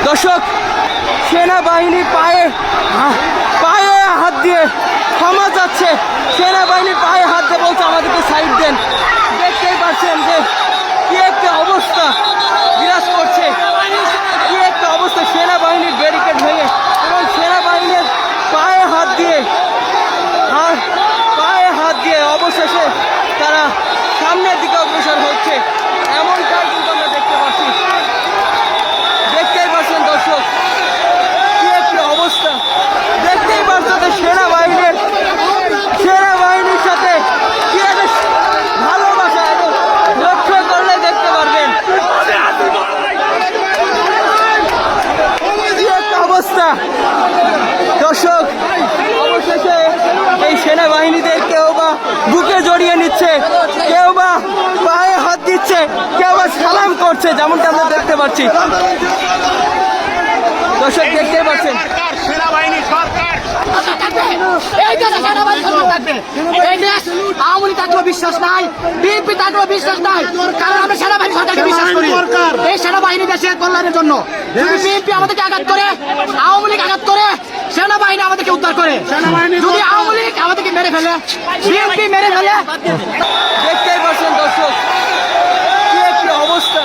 দর্শক, সেনাবাহিনী পায়ে হাত দিয়ে ক্ষমা চাচ্ছে। সেনাবাহিনী পায়ে হাত দিয়ে বলছে আমাদেরকে সাইড দেন। দেখতেই পাচ্ছেন যে কি একটা অবস্থা বিরাজ করছে, কি একটা অবস্থা। সেনাবাহিনীর ব্যারিকেড ভেঙে এবং সেনাবাহিনীর পায়ে হাত দিয়ে অবশেষে তারা সামনের দিকে অগ্রসর হচ্ছে, এমনটাই কিন্তু আমরা দেখতে পাচ্ছি। দেখতেই পাচ্ছেন দর্শক, কি একটা অবস্থা। দেখতেই পাচ্ছেন যে সেনাবাহিনীর সাথে কি একটা ভালোবাসা, এবং লক্ষ্য করলে দেখতে পারবেন কি একটা অবস্থা। দর্শক, অবশেষে এই সেনাবাহিনীদের কেউ বা বুকে জড়িয়ে নিচ্ছে, কেউ বা পায়ে হাত দিচ্ছে, কেউ বা সালাম করছে, যেমনটা আমরা দেখতে পাচ্ছি। দর্শক, দেখতে পাচ্ছেন সেনাবাহিনী সরকার এই দেশে সেনাবাহিনী সরকার থাকবে। এই দেশ আওয়ামী লীগ থাকলেও বিশ্বাস নাই, বিএনপি থাকলেও বিশ্বাস নাই, কারণ আমরা সেনাবাহিনী সরকারকে বিশ্বাস করি। এই সেনাবাহিনী দেশের কল্যাণের জন্য। যদি বিএনপি আমাদেরকে আঘাত করে, আওয়ামী লীগ আঘাত করে, সেনাবাহিনী আমাদেরকে উদ্ধার করে। যদি আওয়ামী লীগ আমাদেরকে মেরে ফেলে, বিএনপি মেরে ফেলে। দেখতেই পাচ্ছেন দর্শক, কি একটা অবস্থা।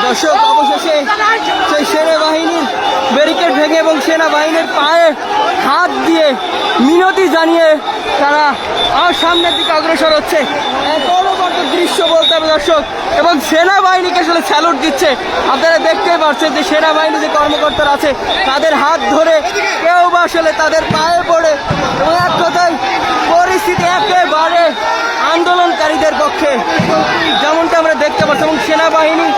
দর্শক, অবশেষে সেই সেনাবাহিনীর ব্যারিকেড ভেঙে এবং সেনাবাহিনীর পায়ে হাত দিয়ে মিনতি জানিয়ে তারা আর সামনের দিকে অগ্রসর হচ্ছে। এক অনবদ্য দৃশ্য বলতে হবে দর্শক, এবং সেনাবাহিনীকে আসলে স্যালুট দিচ্ছে। আপনারা দেখতেই পাচ্ছেন যে সেনাবাহিনী যে কর্মকর্তারা আছে তাদের হাত ধরে, কেউ বা আসলে তাদের পায়ে পড়ে, এবং এক কথায় পরিস্থিতি একেবারে আন্দোলনকারীদের পক্ষে, যেমনটা আমরা দেখতে পাচ্ছি। এবং সেনাবাহিনী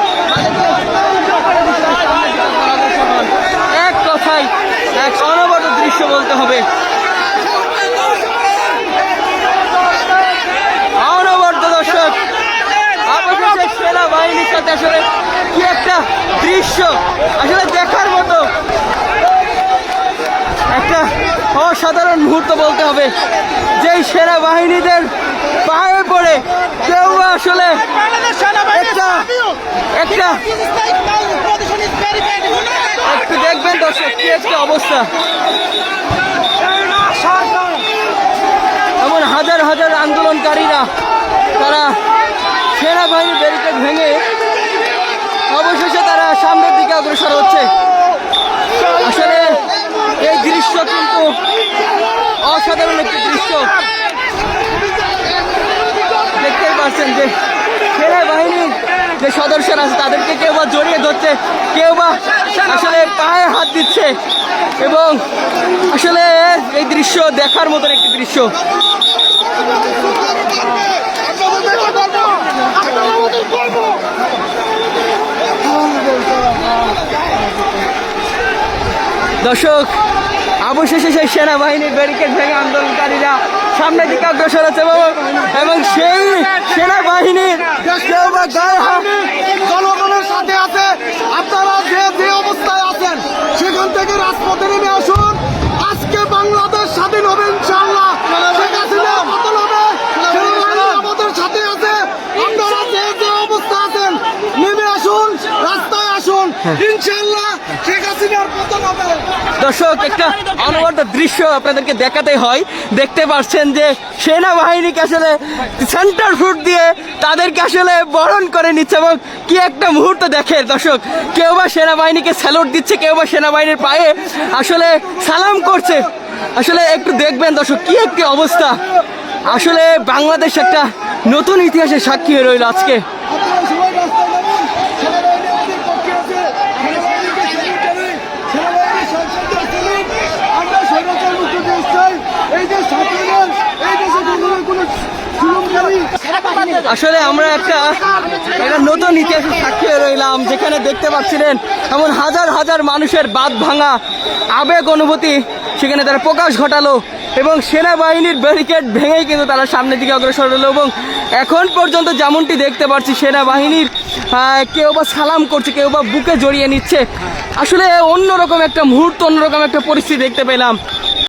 এক কথায় এক অনবদ্য দৃশ্য বলতে হবে, অনবদ্য। দর্শক, অবশেষে সেনাবাহিনীর সাথে আসলে কি একটা দৃশ্য, আসলে দেখার মতো একটা অসাধারণ মুহূর্ত বলতে হবে। যেই সেনাবাহিনীদের পায়ে পড়ে কেউ আসলে একটু দেখবেন দর্শক, কি একটা অবস্থা। এমন হাজার হাজার আন্দোলনকারীরা তারা সেনাবাহিনীর ব্যারিকেড ভেঙে অবশেষে তারা সামনের দিকে অগ্রসর হচ্ছে। আসলে এই দৃশ্য কিন্তু অসাধারণ একটি দৃশ্য। দেখতেই পাচ্ছেন যে সেনাবাহিনীর যে সদস্যরা আছে তাদেরকে কেউ বা জড়িয়ে ধরছে, কেউ বা আসলে পায়ে হাত দিচ্ছে, এবং আসলে এই দৃশ্য দেখার মতন একটি দৃশ্য। দর্শক, অবশেষে সেই সেনাবাহিনীর ব্যারিকেড ভেঙে আন্দোলনকারীরা সামনের দিকে অগ্রসর হচ্ছে, এবং সেই সেনাবাহিনীর কেউ বা গায়ে হাত জনগণের সাথে আছে। আপনারা যে অবস্থায় আছেন সেখান থেকে রাজপথে নেমে আসুন। আজকে বাংলাদেশ স্বাধীন হবে ইনশাআল্লাহ। শেখ হাসিনা পতন হবে, সেনাবাহিনী আমাদের সাথে আছে। আপনারা যে অবস্থা আছেন নেমে আসুন, রাস্তায় আসুন, ইনশাআল্লাহ শেখ হাসিনার পতন হবে। দর্শক, একটা অনবদ্য দৃশ্য আপনাদেরকে দেখাতে হয়। দেখতে পাচ্ছেন যে সেনাবাহিনীকে আসলে সেন্টার ফুট দিয়ে তাদেরকে আসলে বরণ করে নিচ্ছে, এবং কি একটা মুহূর্ত দেখে দর্শক। কেউ বা সেনাবাহিনীকে স্যালুট দিচ্ছে, কেউ বা সেনাবাহিনীর পায়ে আসলে সালাম করছে। আসলে একটু দেখবেন দর্শক, কি একটি অবস্থা। আসলে বাংলাদেশ একটা নতুন ইতিহাসের সাক্ষী হয়ে রইল আজকে। আসলে আমরা একটা নতুন ইতিহাসের সাক্ষী হয়ে রইলাম, যেখানে দেখতে পাচ্ছিলেন এমন হাজার হাজার মানুষের বাঁধ ভাঙা আবেগ অনুভূতি সেখানে তারা প্রকাশ ঘটালো এবং সেনাবাহিনীর ব্যারিকেড ভেঙেই কিন্তু তারা সামনের দিকে অগ্রসর হলো। এবং এখন পর্যন্ত যেমনটি দেখতে পাচ্ছি সেনাবাহিনীর কেউ বা সালাম করছে, কেউ বা বুকে জড়িয়ে নিচ্ছে। আসলে অন্যরকম একটা মুহূর্ত, অন্যরকম একটা পরিস্থিতি দেখতে পেলাম।